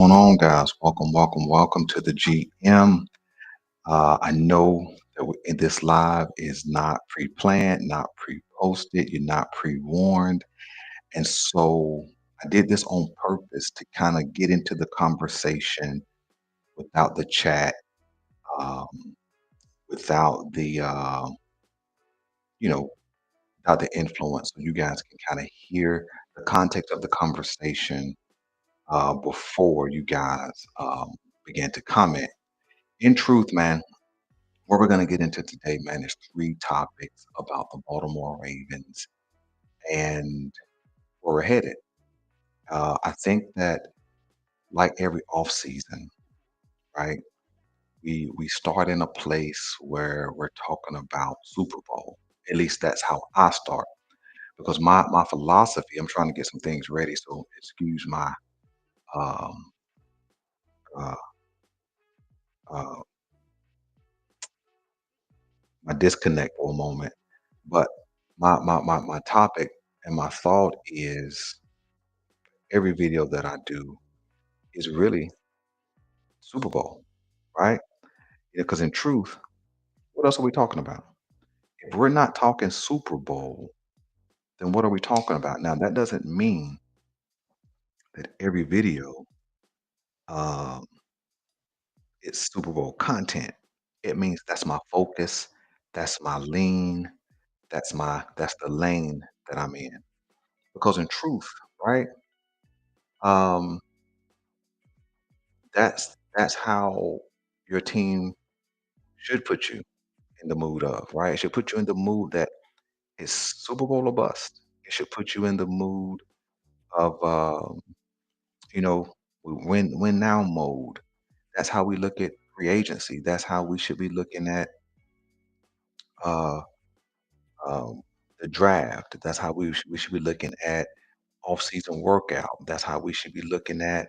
Going on, guys? Welcome to the GM. I know that this live is not pre-planned, not pre-posted, you're not pre-warned, and so I did this on purpose to kind of get into the conversation without the chat, um, without you know, without the influence, so you guys can kind of hear the context of the conversation before you guys begin to comment. In truth, man, what we're going to get into today, man, is three topics about the Baltimore Ravens and where we're headed. I think that, like every offseason, right, we start in a place where we're talking about Super Bowl. At least that's how I start. Because my philosophy, I'm trying to get some things ready, so excuse um, uh, uh, my disconnect for a moment. But my topic and my thought is every video that I do is really Super Bowl, right? Because in truth, what else are we talking about? If we're not talking Super Bowl, then what are we talking about? Now, that doesn't mean that every video um, is Super Bowl content. It means that's my focus, that's my lean, that's the lane that I'm in. Because in truth, right? Um, that's how your team should put you in the mood of, right? It should put you in the mood that is Super Bowl or bust. It should put you in the mood of, you know, win now mode. That's how we look at free agency. That's how we should be looking at uh, um, the draft. That's how we should be looking at off-season workout. That's how we should be looking at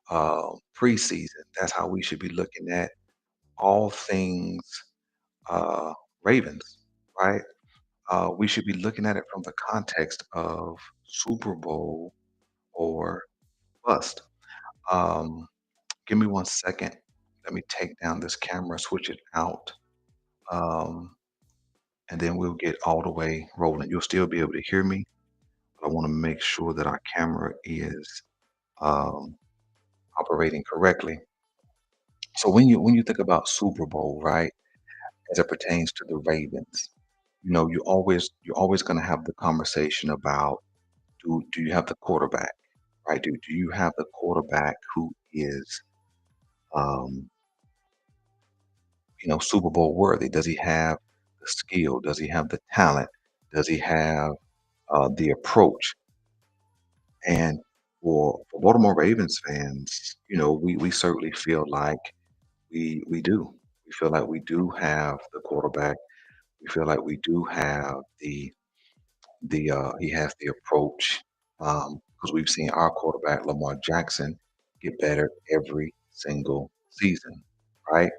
preseason. That's how we should be looking at all things uh, Ravens, right? We should be looking at it from the context of Super Bowl or bust. Um, Give me 1 second. Let me take down this camera, switch it out, um, and then we'll get all the way rolling. You'll still be able to hear me, but I want to make sure that our camera is um, operating correctly. So when you think about Super Bowl, right, as it pertains to the Ravens, you're always going to have the conversation about do you have the quarterback, right? Do you have the quarterback who is um, Super Bowl worthy? Does he have the skill? Does he have the talent? Does he have the approach? And for Baltimore Ravens fans, we certainly feel like we do. We feel like we do have the quarterback. We feel like we do have the he has the approach because we've seen our quarterback Lamar Jackson get better every single season, right?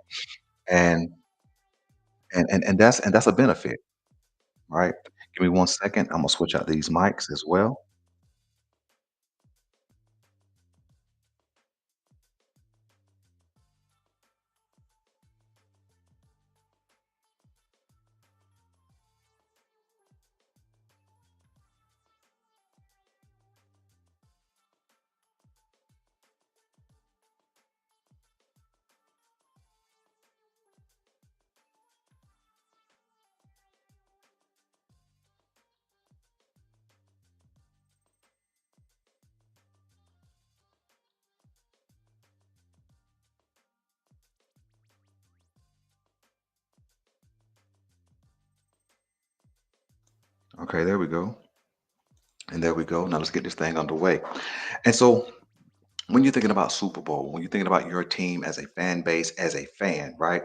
And and that's a benefit. Right. Give me 1 second. I'm gonna switch out these mics as well. Okay, there we go. And there we go. Now let's get this thing underway. And so when you're thinking about Super Bowl, when you're thinking about your team as a fan base, as a fan, right?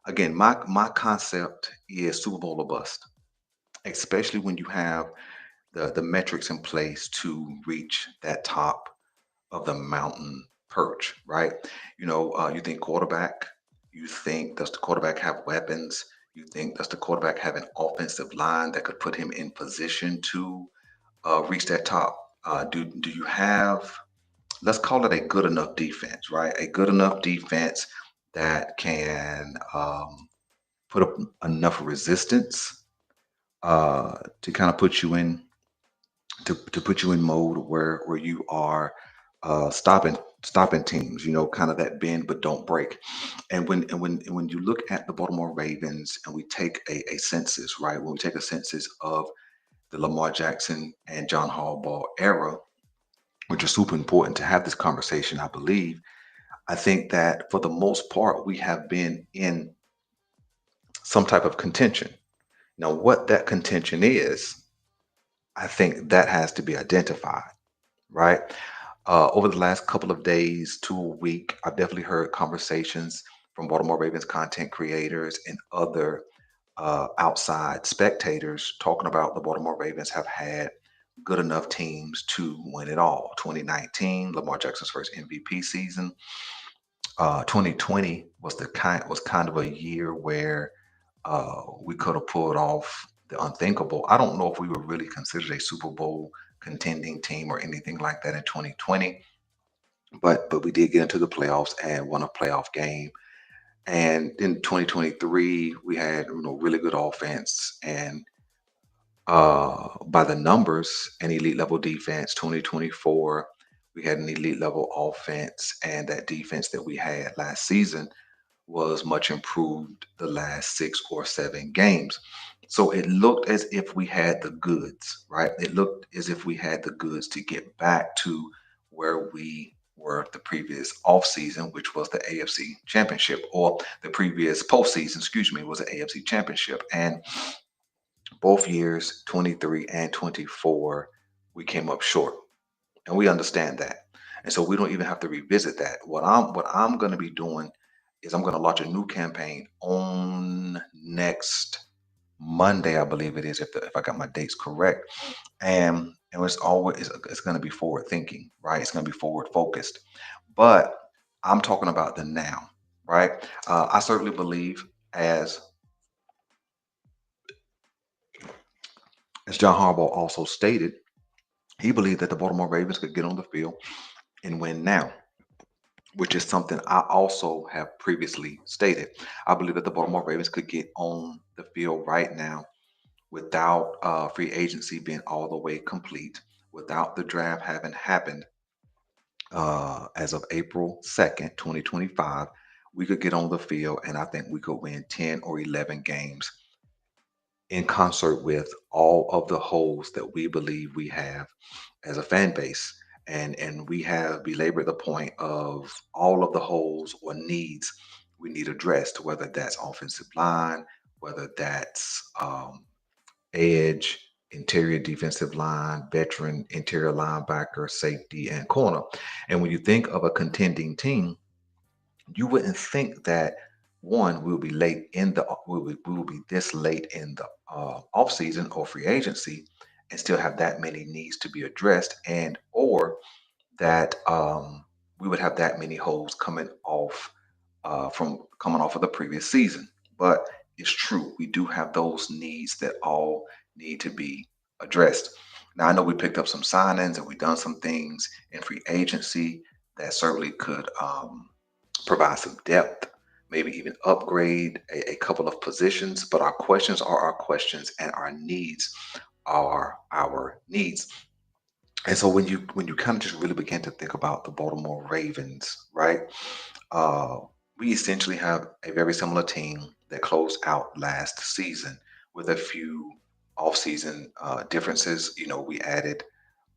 Again, my concept is Super Bowl or bust, especially when you have the metrics in place to reach that top of the mountain perch, right? You think quarterback, you think does the quarterback have weapons? You think does the quarterback have an offensive line that could put him in position to reach that top? Do you have let's call it a good enough defense, right? A good enough defense that can put up enough resistance to kind of put you in to put you in mode where you are stopping teams, kind of that bend but don't break. And when you look at the Baltimore Ravens and we take a census, right? When we take a census of the Lamar Jackson and John Harbaugh era, which is super important to have this conversation, I believe. I think that for the most part, we have been in some type of contention. Now, what that contention is, I think that has to be identified, right? Over the last couple of days to a week, I've definitely heard conversations from Baltimore Ravens content creators and other outside spectators talking about the Baltimore Ravens have had good enough teams to win it all. 2019, Lamar Jackson's first MVP season. 2020 was kind of a year where we could have pulled off the unthinkable. I don't know if we were really considered a Super Bowl contending team or anything like that in 2020, but we did get into the playoffs and won a playoff game. And in 2023, we had really good offense and by the numbers, an elite level defense. 2024, we had an elite level offense, and that defense that we had last season was much improved the last 6 or 7 games. So it looked as if we had the goods, right? It looked as if we had the goods to get back to where we were the previous offseason, which was the AFC Championship, or the previous postseason, excuse me, was the AFC Championship. And both years, 23 and 24, we came up short. And we understand that. And so we don't even have to revisit that. What I'm going to be doing is I'm going to launch a new campaign on next Monday, I believe it is, if I got my dates correct. And it's going to be forward thinking, right? It's going to be forward focused. But I'm talking about the now, right? I certainly believe, as John Harbaugh also stated, he believed that the Baltimore Ravens could get on the field and win now, which is something I also have previously stated. I believe that the Baltimore Ravens could get on the field right now without free agency being all the way complete, without the draft having happened as of April 2nd, 2025. We could get on the field, and I think we could win 10 or 11 games in concert with all of the holes that we believe we have as a fan base. And we have belabored the point of all of the holes or needs we need addressed, whether that's offensive line, whether that's edge, interior defensive line, veteran interior linebacker, safety, and corner. And when you think of a contending team, you wouldn't think that one will be late in the we will be this late in the off season or free agency and still have that many needs to be addressed, and or that we would have that many holes coming off of the previous season. But it's true, we do have those needs that all need to be addressed. Now I know we picked up some signings and we've done some things in free agency that certainly could provide some depth, maybe even upgrade a couple of positions. But our questions are our questions, and our needs are our needs. And so when you kind of just really begin to think about the Baltimore Ravens, right? Uh, we essentially have a very similar team that closed out last season with a few offseason differences. We added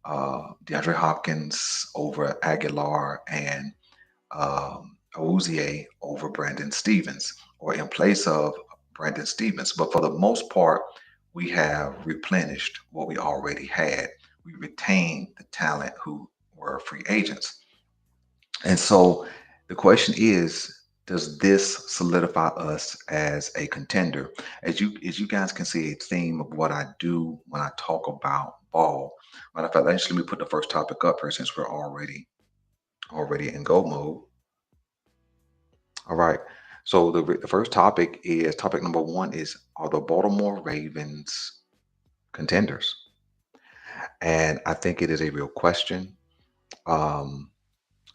DeAndre Hopkins over Aguilar and Awuzie over Brandon Stevens, or in place of Brandon Stevens. But for the most part, we have replenished what we already had. We retained the talent who were free agents. And so the question is, does this solidify us as a contender? As you guys can see, a theme of what I do when I talk about ball. Matter of fact, let me put the first topic up here since we're already in go mode. All right. So the first topic number one is, are the Baltimore Ravens contenders? And I think it is a real question. Um,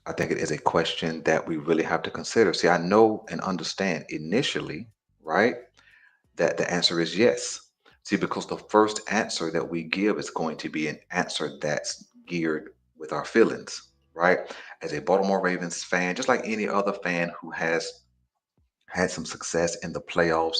I think it is a question that we really have to consider. See, I know and understand initially, right, that the answer is yes. See, because the first answer that we give is going to be an answer that's geared with our feelings, right? As a Baltimore Ravens fan, just like any other fan who has had some success in the playoffs,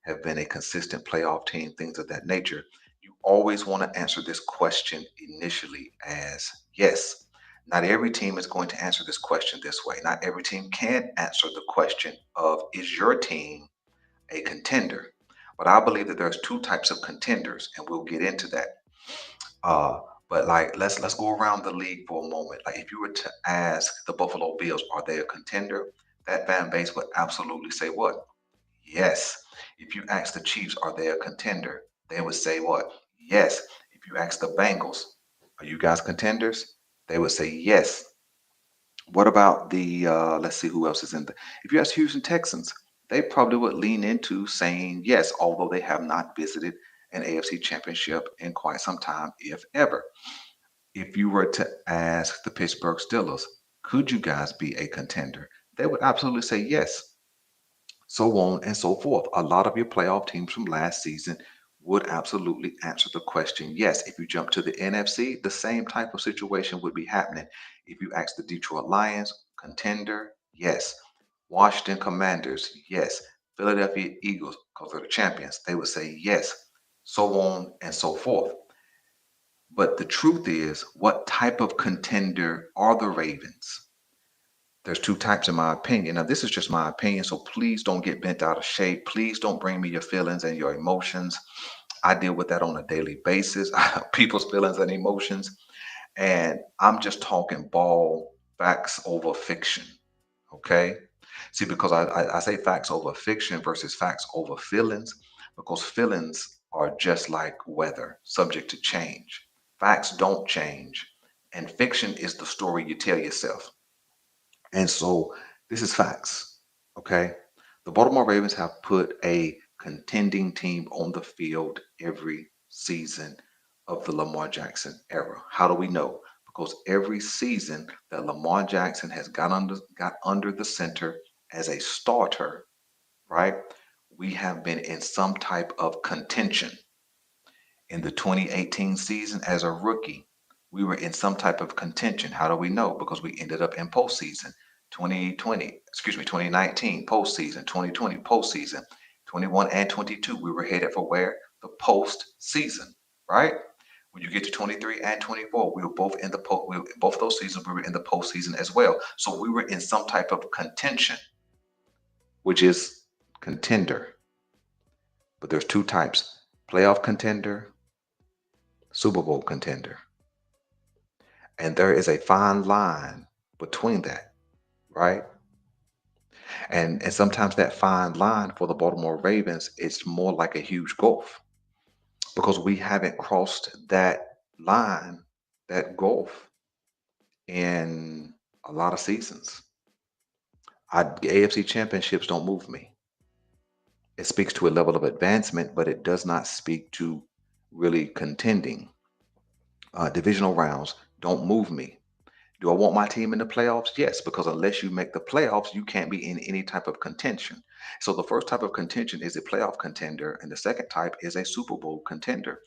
have been a consistent playoff team, things of that nature, you always want to answer this question initially as yes. Not every team is going to answer this question this way. Not every team can answer the question of is your team a contender? But I believe that there's two types of contenders, and we'll get into that. Uh, but like let's go around the league for a moment. Like if you were to ask the Buffalo Bills, are they a contender? That fan base would absolutely say what? Yes. If you ask the Chiefs, are they a contender? They would say what? Yes. If you ask the Bengals, are you guys contenders? They would say yes. What about the let's see who else is in the if you ask Houston Texans, they probably would lean into saying yes, although they have not visited an AFC championship in quite some time, if ever. If you were to ask the Pittsburgh Steelers, could you guys be a contender? They would absolutely say yes, so on and so forth. A lot of your playoff teams from last season would absolutely answer the question yes. If you jump to the NFC, the same type of situation would be happening. If you ask the Detroit Lions, contender, yes. Washington Commanders, yes. Philadelphia Eagles, because they're the champions, they would say yes, so on and so forth. But the truth is, what type of contender are the Ravens? There's two types in my opinion. Now, this is just my opinion, so please don't get bent out of shape. Please don't bring me your feelings and your emotions. I deal with that on a daily basis, people's feelings and emotions. And I'm just talking ball facts over fiction. Okay. See, because I say facts over fiction versus facts over feelings, because feelings are just like weather, subject to change. Facts don't change. And fiction is the story you tell yourself. And so this is facts. Okay. The Baltimore Ravens have put a contending team on the field every season of the Lamar Jackson era. How do we know? Because every season that Lamar Jackson has got under the center as a starter, right? We have been in some type of contention. In the 2018 season as a rookie, we were in some type of contention. How do we know? Because we ended up in postseason. 2019 postseason, 2020 postseason, 21 and 22, we were headed for where? The postseason, right? When you get to 23 and 24, we were both in the both of those seasons, we were in the postseason as well. So we were in some type of contention, which is contender. But there's two types: playoff contender, Super Bowl contender. And there is a fine line between that, right? And sometimes that fine line for the Baltimore Ravens is more like a huge gulf because we haven't crossed that line, that gulf in a lot of seasons. AFC championships don't move me. It speaks to a level of advancement, but it does not speak to really contending. Divisional rounds don't move me. Do I want my team in the playoffs? Yes, because unless you make the playoffs, you can't be in any type of contention. So the first type of contention is a playoff contender, and the second type is a Super Bowl contender.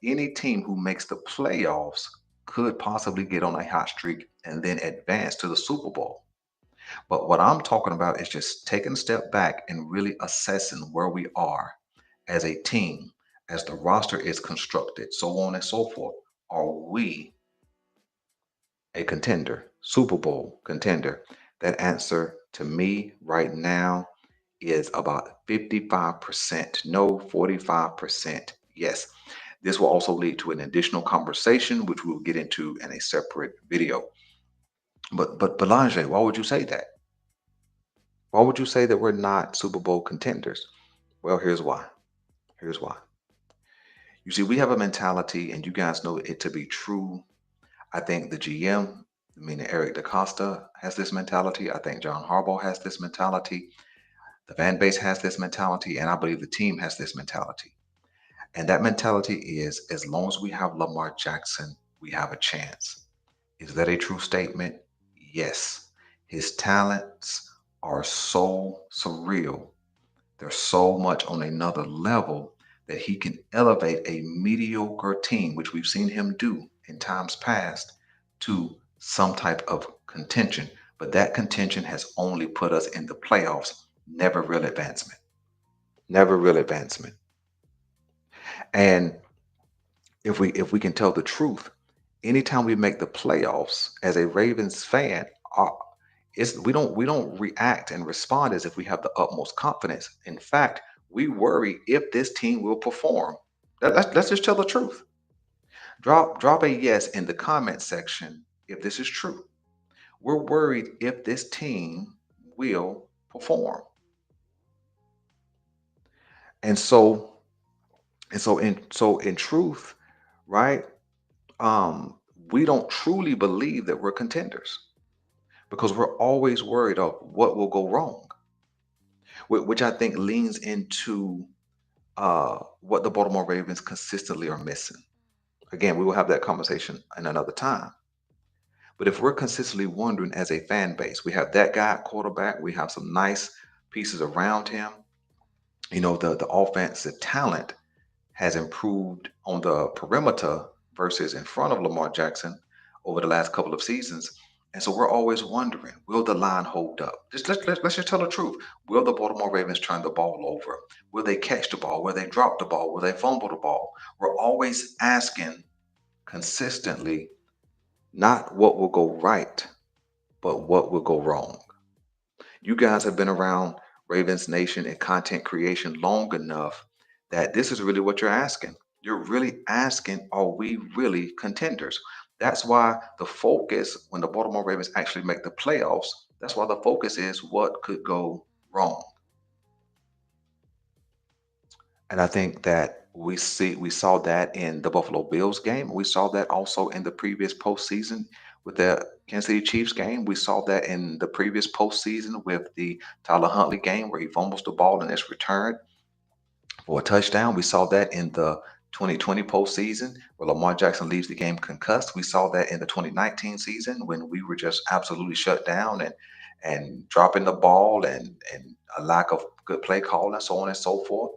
Any team who makes the playoffs could possibly get on a hot streak and then advance to the Super Bowl. But what I'm talking about is just taking a step back and really assessing where we are as a team, as the roster is constructed, so on and so forth. Are we a contender, Super Bowl contender? That answer to me right now is about 55% no, 45% yes. This will also lead to an additional conversation, which we'll get into in a separate video. But Belanger, why would you say that? Why would you say that we're not Super Bowl contenders? Well, here's why. Here's why. You see, we have a mentality, and you guys know it to be true. I think the GM, meaning Eric DaCosta, has this mentality. I think John Harbaugh has this mentality. The fan base has this mentality, and I believe the team has this mentality. And that mentality is as long as we have Lamar Jackson, we have a chance. Is that a true statement? Yes, his talents are so surreal. They're so much on another level that he can elevate a mediocre team, which we've seen him do in times past, to some type of contention. But that contention has only put us in the playoffs, never real advancement. Never real advancement. And if we can tell the truth, anytime we make the playoffs as a Ravens fan, we don't react and respond as if we have the utmost confidence. In fact, we worry if this team will perform. Let's just tell the truth. Drop a yes in the comment section if this is true. We're worried if this team will perform. And so in truth, right? Um, we don't truly believe that we're contenders because we're always worried of what will go wrong, which I think leans into what the Baltimore Ravens consistently are missing. Again, we will have that conversation in another time. But if we're consistently wondering as a fan base, we have that guy at quarterback, we have some nice pieces around him. The offense, the talent has improved on the perimeter versus in front of Lamar Jackson over the last couple of seasons. And so we're always wondering, will the line hold up? Let's just tell the truth. Will the Baltimore Ravens turn the ball over? Will they catch the ball? Will they drop the ball? Will they fumble the ball? We're always asking consistently, not what will go right, but what will go wrong. You guys have been around Ravens Nation and content creation long enough that this is really what you're asking. You're really asking, are we really contenders? That's why the focus, when the Baltimore Ravens actually make the playoffs, that's why the focus is what could go wrong. And I think that we saw that in the Buffalo Bills game. We saw that also in the previous postseason with the Kansas City Chiefs game. We saw that in the previous postseason with the Tyler Huntley game where he fumbles the ball and it's returned for a touchdown. We saw that in the 2020 postseason where Lamar Jackson leaves the game concussed. We saw that in the 2019 season when we were just absolutely shut down and dropping the ball and a lack of good play call and so on and so forth.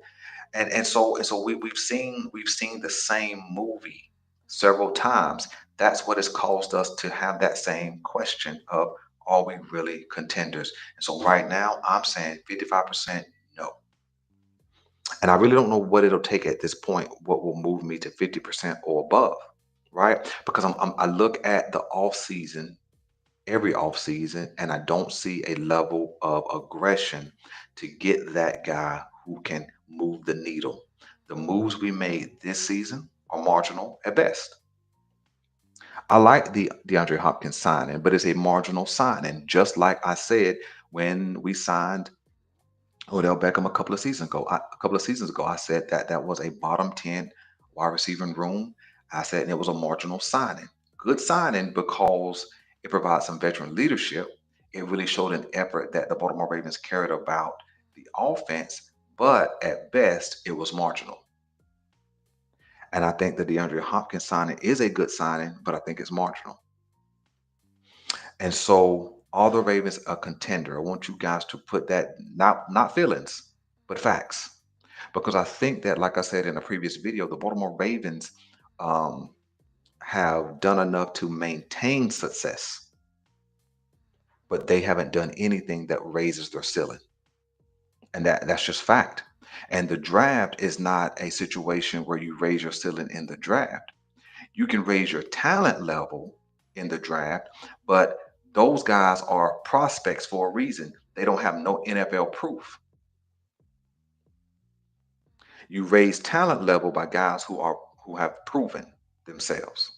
And so we've seen the same movie several times. That's what has caused us to have that same question of, are we really contenders? And so right now I'm saying 55% no. And I really don't know what it'll take at this point, what will move me to 50% or above, right? Because I look at the off season, every off season, and I don't see a level of aggression to get that guy who can move the needle. The moves we made this season are marginal at best. I like the DeAndre Hopkins signing, but it's a marginal signing, just like I said when we signed Odell Beckham a couple of seasons ago, I said that that was a bottom 10 wide receiving room. I said it was a marginal signing. Good signing because it provides some veteran leadership. It really showed an effort that the Baltimore Ravens cared about the offense, but at best, it was marginal. And I think the DeAndre Hopkins signing is a good signing, but I think it's marginal. And so, are the Ravens a contender? I want you guys to put that, not feelings, but facts. Because I think that, like I said in a previous video, the Baltimore Ravens um, have done enough to maintain success, but they haven't done anything that raises their ceiling. And that's just fact. And the draft is not a situation where you raise your ceiling in the draft. You can raise your talent level in the draft, but those guys are prospects for a reason. They don't have no NFL proof. You raise talent level by guys who have proven themselves.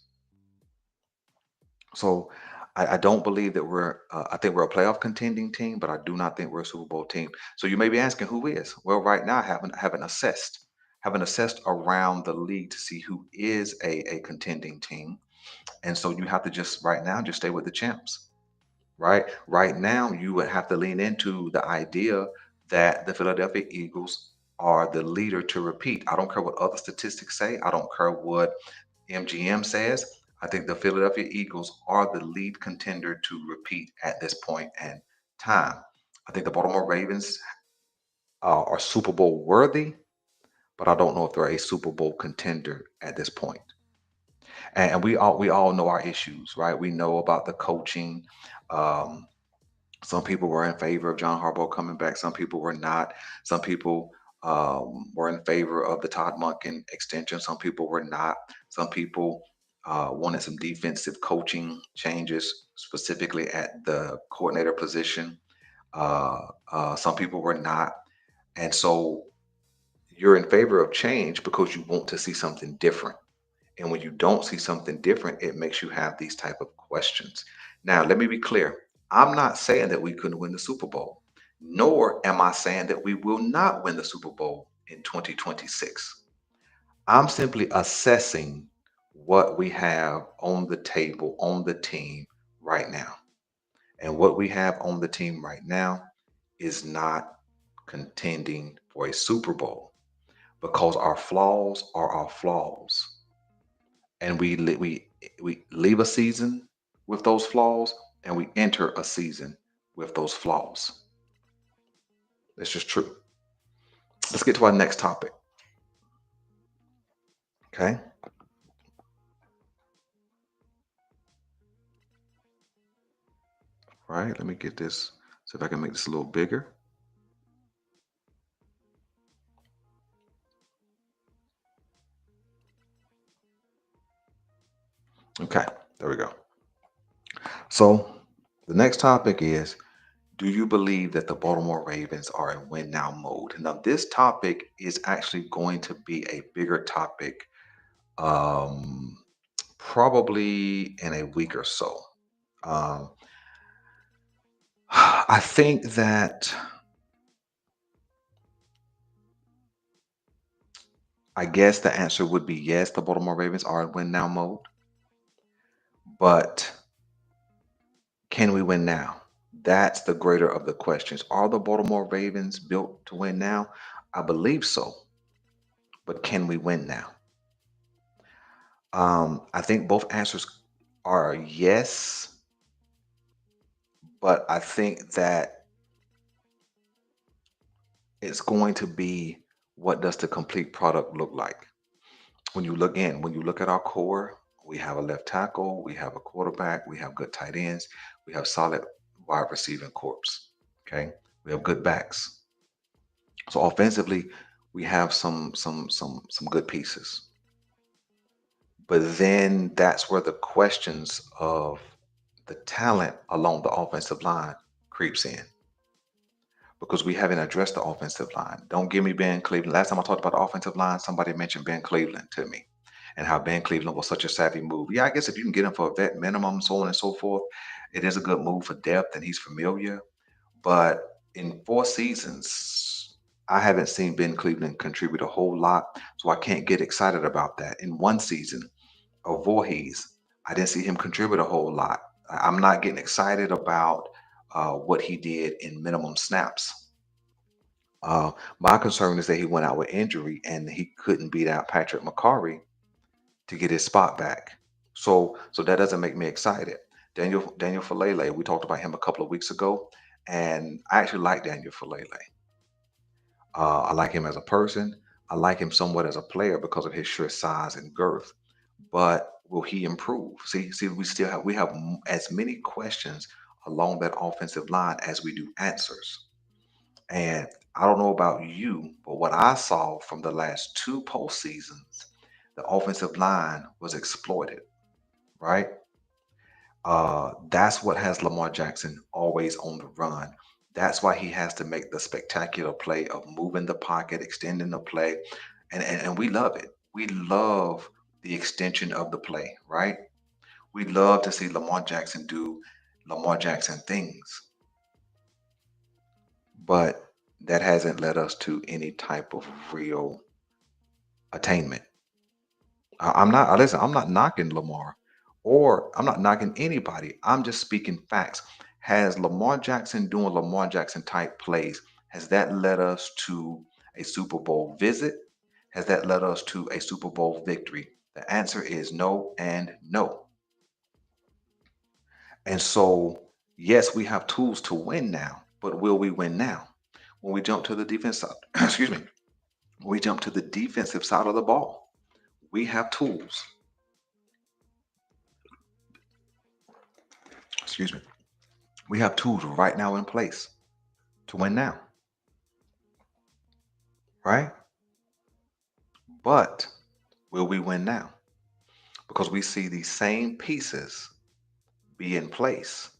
So I don't believe that we're. I think we're a playoff contending team, but I do not think we're a Super Bowl team. So you may be asking who is. Well, right now I haven't assessed around the league to see who is a contending team, and so you have to just right now just stay with the champs. Right now, you would have to lean into the idea that the Philadelphia Eagles are the leader to repeat. I don't care what other statistics say. I don't care what MGM says. I think the Philadelphia Eagles are the lead contender to repeat at this point in time. I think the Baltimore Ravens are Super Bowl worthy, but I don't know if they're a Super Bowl contender at this point. And we all know our issues, right? We know about the coaching. Um, some people were in favor of John Harbaugh coming back. Some people were not. Some people were in favor of the Todd Monken extension. Some people were not. Some people wanted some defensive coaching changes, specifically at the coordinator position. Some people were not. And so you're in favor of change because you want to see something different. And when you don't see something different, it makes you have these type of questions. Now, let me be clear. I'm not saying that we couldn't win the Super Bowl, nor am I saying that we will not win the Super Bowl in 2026. I'm simply assessing what we have on the table, on the team right now. And what we have on the team right now is not contending for a Super Bowl because our flaws are our flaws, and we leave a season with those flaws, and we enter a season with those flaws. It's just true. Let's get to our next topic. Okay. All right. Let me get this. See if I can make this a little bigger. Okay. There we go. So the next topic is: do you believe that the Baltimore Ravens are in win now mode? Now, this topic is actually going to be a bigger topic, um, probably in a week or so. Um, I think that I guess the answer would be yes, the Baltimore Ravens are in win now mode, but can we win now? That's the greater of the questions. Are the Baltimore Ravens built to win now? I believe so, but can we win now? I think both answers are yes, but I think that it's going to be, what does the complete product look like? When you look at our core, we have a left tackle, we have a quarterback, we have good tight ends, we have solid wide receiving corps. Okay, we have good backs. So offensively, we have some good pieces. But then that's where the questions of the talent along the offensive line creeps in, because we haven't addressed the offensive line. Don't give me Ben Cleveland. Last time I talked about the offensive line, somebody mentioned Ben Cleveland to me and how Ben Cleveland was such a savvy move. Yeah, I guess if you can get him for a vet minimum, so on and so forth, it is a good move for depth and he's familiar. But in 4 seasons, I haven't seen Ben Cleveland contribute a whole lot, so I can't get excited about that. In 1 season of Voorhees, I didn't see him contribute a whole lot. I'm not getting excited about what he did in minimum snaps. My concern is that he went out with injury and he couldn't beat out Patrick McCarry to get his spot back. So that doesn't make me excited. Daniel Falele, we talked about him a couple of weeks ago, and I actually like Daniel Falele. I like him as a person. I like him somewhat as a player because of his sheer size and girth. But will he improve? See, we have as many questions along that offensive line as we do answers. And I don't know about you, but what I saw from the last two postseasons, the offensive line was exploited, right? That's what has Lamar Jackson always on the run. That's why he has to make the spectacular play of moving the pocket, extending the play, and we love it. We love the extension of the play, right? We love to see Lamar Jackson do Lamar Jackson things, but that hasn't led us to any type of real attainment. I'm not listen, I'm not knocking Lamar, or I'm not knocking anybody. I'm just speaking facts. Has Lamar Jackson doing Lamar Jackson type plays, has that led us to a Super Bowl visit? Has that led us to a Super Bowl victory? The answer is no and no. And so, yes, we have tools to win now, but will we win now? When we jump to the defense side, excuse me, when we jump to the defensive side of the ball, we have tools, excuse me, we have tools right now in place to win now, right? But will we win now? Because we see these same pieces be in place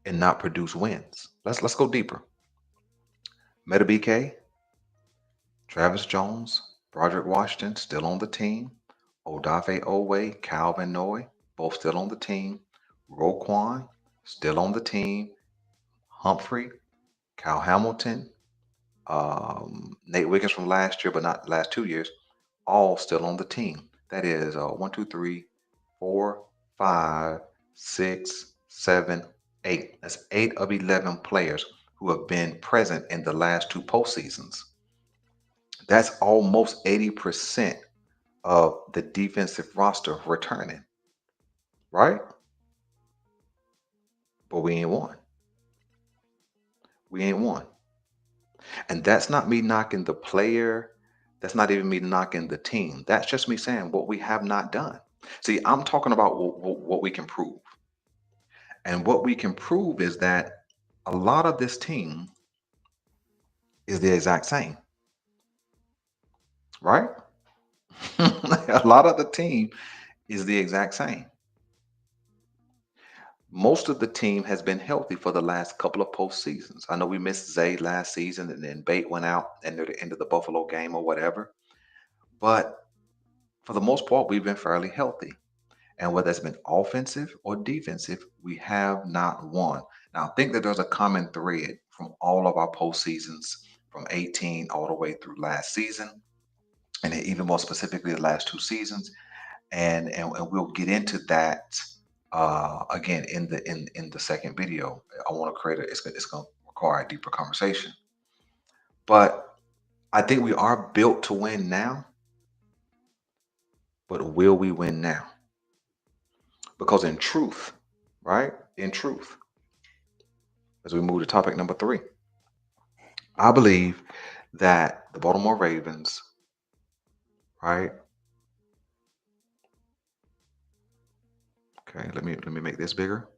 and not produce wins. Let's go deeper. Meta BK, Travis Jones, Broderick Washington still on the team. Odafe Owe, Calvin Noy, both still on the team. Roquan still on the team. Humphrey, Cal Hamilton, Nate Wiggins from last year, but not the last 2 years, all still on the team. That is one, two, three, four, five, six, seven, eight. That's 8 of 11 players who have been present in the last two postseasons. That's almost 80% of the defensive roster returning, right? But we ain't won. We ain't won. And that's not me knocking the player. That's not even me knocking the team. That's just me saying what we have not done. See, I'm talking about what we can prove. And what we can prove is that a lot of this team is the exact same, right? A lot of the team is the exact same. Most of the team has been healthy for the last couple of postseasons. I know we missed Zay last season and then Bate went out and near the end of the Buffalo game or whatever. But for the most part, we've been fairly healthy. And whether it's been offensive or defensive, we have not won. Now, I think that there's a common thread from all of our postseasons from 18 all the way through last season, and then even more specifically the last two seasons. And we'll get into that again in the second video. I want to create it's going to require a deeper conversation. But I think we are built to win now, but will we win now? Because in truth, right? In truth, as we move to topic number 3, I believe that the Baltimore Ravens, right? Okay, let me make this bigger.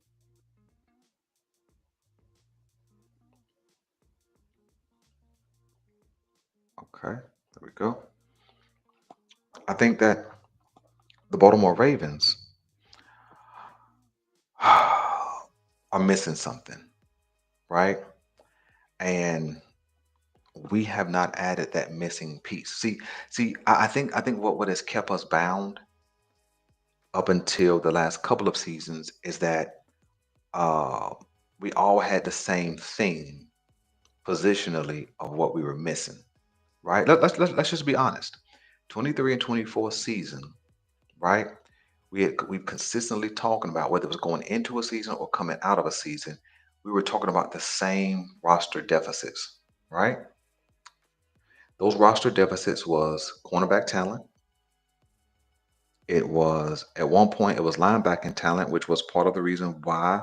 Okay, there we go. I think that the Baltimore Ravens are missing something, right? And we have not added that missing piece. I think what has kept us bound up until the last couple of seasons is that uh, we all had the same thing positionally of what we were missing, right? Let's just be honest. 23 and 24 season, right? We've consistently talking about whether it was going into a season or coming out of a season, we were talking about the same roster deficits, right? Those roster deficits was cornerback talent. It was at one point it was linebacking talent, which was part of the reason why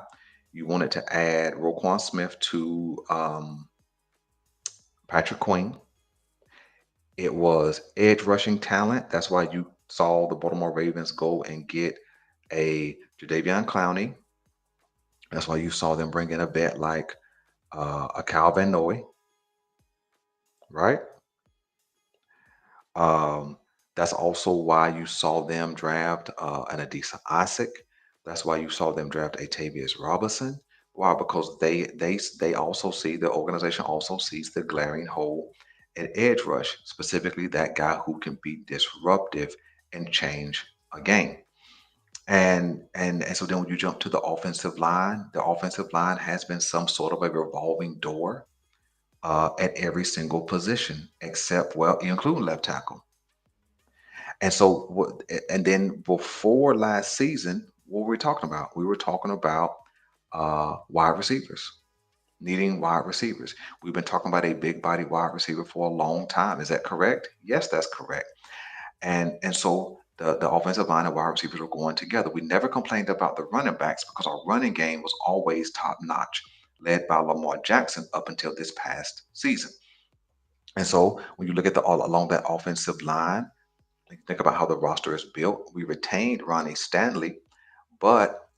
you wanted to add Roquan Smith to Patrick Queen. It was edge rushing talent. That's why you saw the Baltimore Ravens go and get a Jadeveon Clowney. That's why you saw them bring in a vet like a Calvin Noy, right? Um, that's also why you saw them draft an Adisa Isaac. That's why you saw them draft Atavius Robinson. Why? Because they also see the organization also sees the glaring hole at edge rush, specifically that guy who can be disruptive and change a game. And so then when you jump to the offensive line has been some sort of a revolving door at every single position, except well, including left tackle. And so, and then before last season, what were we talking about? We were talking about wide receivers, needing wide receivers. We've been talking about a big body wide receiver for a long time. Is that correct? Yes, that's correct. And so the offensive line and wide receivers were going together. We never complained about the running backs because our running game was always top notch, led by Lamar Jackson up until this past season. And so when you look at the all along that offensive line, think about how the roster is built. We retained Ronnie Stanley, but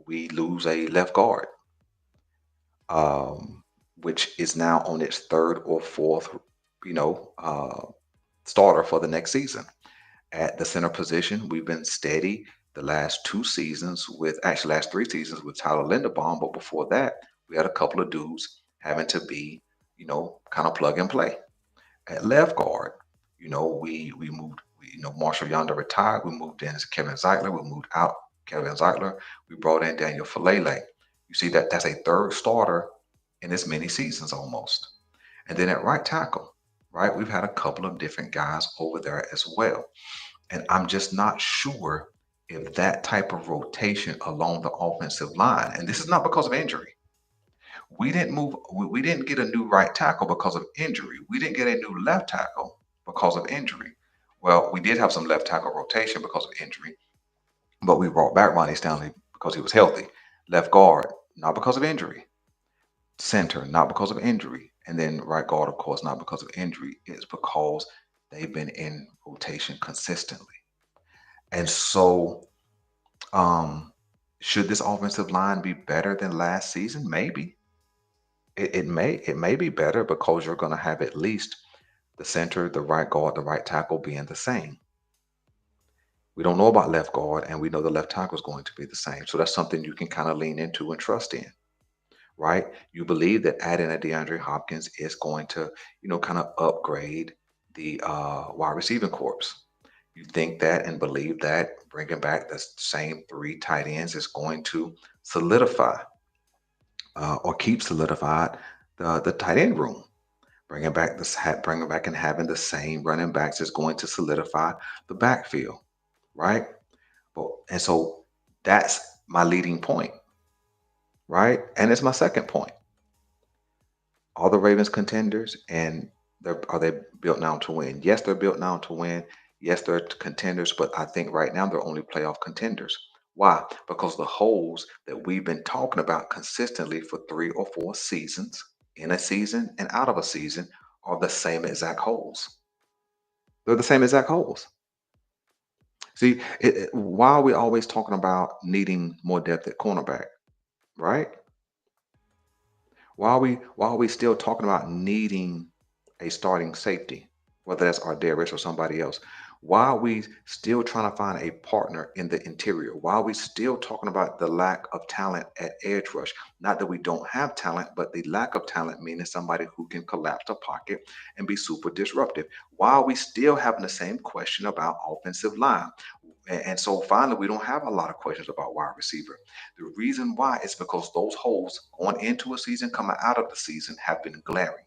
we lose a left guard, um, which is now on its third or fourth, you know, starter for the next season. At the center position, we've been steady the last two seasons with actually last three seasons with Tyler Linderbaum, but before that, we had a couple of dudes having to be, kind of plug and play. At left guard, we moved. Marshall Yonder retired. We moved in as Kevin Zeitler. We moved out Kevin Zeitler. We brought in Daniel Falele. You see that's a third starter in as many seasons almost. And then at right tackle, right, we've had a couple of different guys over there as well. And I'm just not sure if that type of rotation along the offensive line, and this is not because of injury. We didn't get a new right tackle because of injury. We didn't get a new left tackle because of injury. Well, we did have some left tackle rotation because of injury, but we brought back Ronnie Stanley because he was healthy. Left guard, not because of injury. Center, not because of injury. And then right guard, of course, not because of injury. It's because they've been in rotation consistently. And so, um, should this offensive line be better than last season? Maybe. It may be better because you're going to have at least the center, the right guard, the right tackle being the same. We don't know about left guard, and we know the left tackle is going to be the same. So that's something you can kind of lean into and trust in, right? You believe that adding a DeAndre Hopkins is going to, kind of upgrade the wide receiving corps. You think that and believe that bringing back the same three tight ends is going to solidify or keep solidified the tight end room. Bringing back and having the same running backs is going to solidify the backfield, right? And so that's my leading point, right? And it's my second point. Are the Ravens contenders, and are they built now to win? Yes, they're built now to win. Yes, they're contenders, but I think right now they're only playoff contenders. Why? Because the holes that we've been talking about consistently for 3 or 4 seasons, in a season and out of a season, are the same exact holes. They're the same exact holes. See, why are we always talking about needing more depth at cornerback, right? Why are we still talking about needing a starting safety, whether that's Ardarius or somebody else? Why are we still trying to find a partner in the interior? Why are we still talking about the lack of talent at edge rush? Not that we don't have talent, but the lack of talent meaning somebody who can collapse the pocket and be super disruptive. Why are we still having the same question about offensive line? And so finally, we don't have a lot of questions about wide receiver. The reason why is because those holes going into a season, coming out of the season, have been glaring.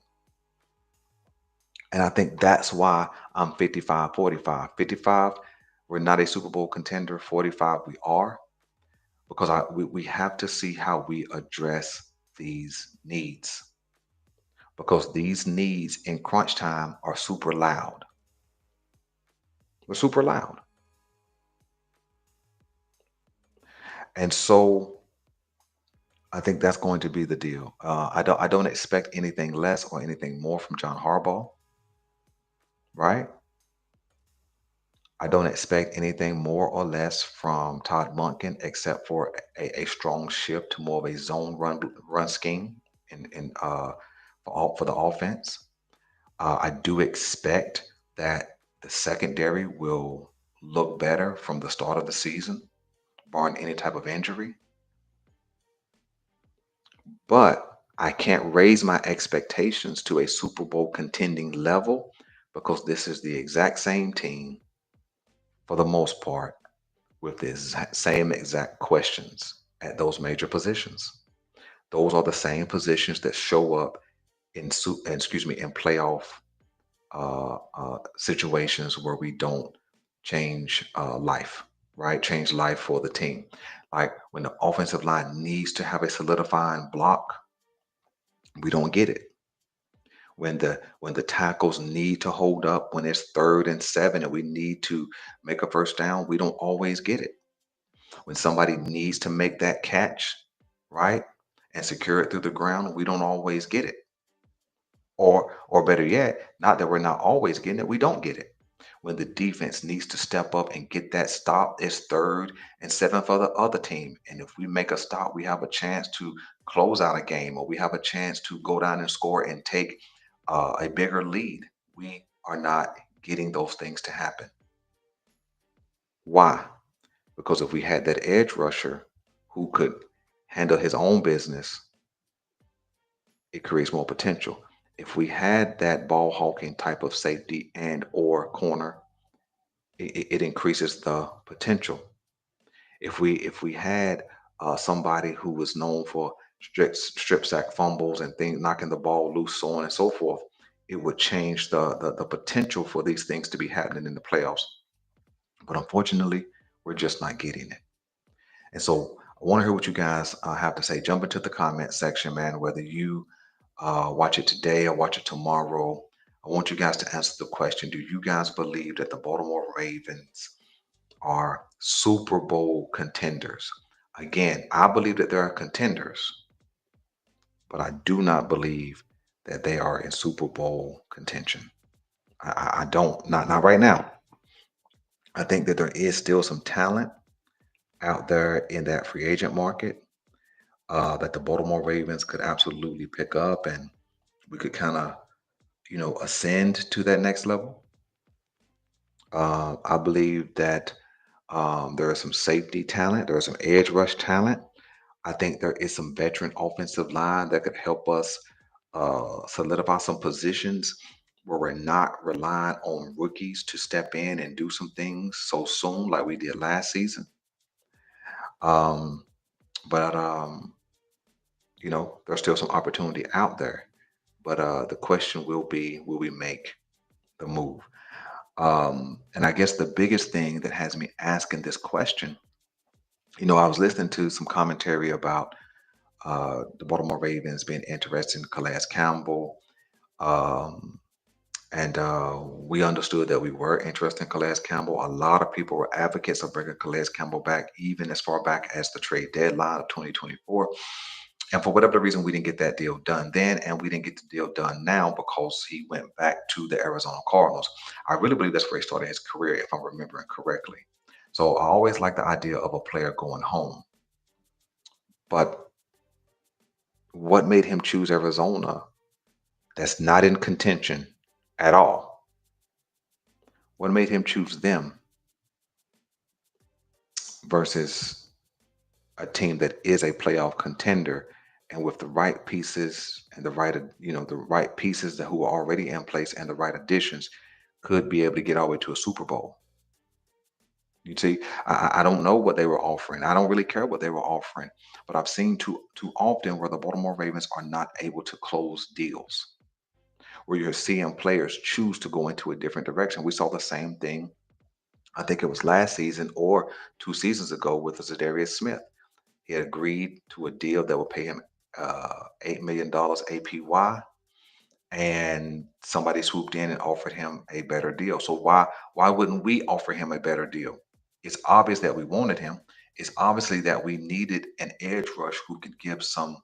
And I think that's why I'm 55, 45. 55, we're not a Super Bowl contender. 45, we are, because we have to see how we address these needs. Because these needs in crunch time are super loud. We're super loud. And so I think that's going to be the deal. I don't expect anything less or anything more from John Harbaugh, right? I don't expect anything more or less from Todd Monken except for a strong shift to more of a zone run scheme in for the offense. I do expect that the secondary will look better from the start of the season, barring any type of injury. But I can't raise my expectations to a Super Bowl contending level because this is the exact same team for the most part with the same exact questions at those major positions. Those are the same positions that show up in playoff situations where we don't change life, right? Change life for the team. Like when the offensive line needs to have a solidifying block, we don't get it. when the tackles need to hold up, when it's 3rd and 7 and we need to make a first down, we don't always get it. When somebody needs to make that catch, right, and secure it through the ground, we don't always get it. Or better yet, not that we're not always getting it, we don't get it. When the defense needs to step up and get that stop, it's 3rd and 7 for the other team. And if we make a stop, we have a chance to close out a game, or we have a chance to go down and score and take a bigger lead. We are not getting those things to happen. Why? Because if we had that edge rusher who could handle his own business, it creates more potential. If we had that ball hawking type of safety and or corner, it increases the potential. If we had somebody who was known for strip sack fumbles and things knocking the ball loose, so on and so forth, it would change the potential for these things to be happening in the playoffs. But unfortunately, we're just not getting it. And so I want to hear what you guys have to say. Jump into the comment section, man, whether you watch it today or watch it tomorrow. I want you guys to answer the question. Do you guys believe that the Baltimore Ravens are Super Bowl contenders? Again, I believe that they are contenders, but I do not believe that they are in Super Bowl contention. I don't, not right now. I think that there is still some talent out there in that free agent market that the Baltimore Ravens could absolutely pick up, and we could kind of, ascend to that next level. I believe that there is some safety talent, there is some edge rush talent. I think there is some veteran offensive line that could help us solidify some positions where we're not relying on rookies to step in and do some things so soon, like we did last season. Um, but there's still some opportunity out there. But the question will be, will we make the move? And I guess the biggest thing that has me asking this question, I was listening to some commentary about the Baltimore Ravens being interested in Calais Campbell. Um, and we understood that we were interested in Calais Campbell. A lot of people were advocates of bringing Calais Campbell back, even as far back as the trade deadline of 2024. And for whatever reason, we didn't get that deal done then, and we didn't get the deal done now because he went back to the Arizona Cardinals. I really believe that's where he started his career, if I'm remembering correctly. So I always like the idea of a player going home. But what made him choose Arizona that's not in contention at all? What made him choose them versus a team that is a playoff contender and with the right pieces and the right pieces that who are already in place and the right additions could be able to get all the way to a Super Bowl? You see, I don't know what they were offering. I don't really care what they were offering, but I've seen too often where the Baltimore Ravens are not able to close deals, where you're seeing players choose to go into a different direction. We saw the same thing. I think it was last season or 2 seasons ago with Zadarius Smith. He had agreed to a deal that would pay him $8 million APY, and somebody swooped in and offered him a better deal. So why wouldn't we offer him a better deal? It's obvious that we wanted him. It's obviously that we needed an edge rush who could give some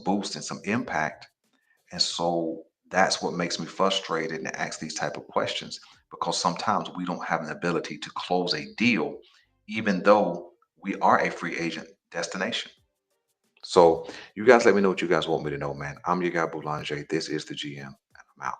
boost and some impact. And so that's what makes me frustrated and ask these type of questions, because sometimes we don't have an ability to close a deal, even though we are a free agent destination. So you guys let me know what you guys want me to know, man. I'm your guy Boulanger. This is the GM, and I'm out.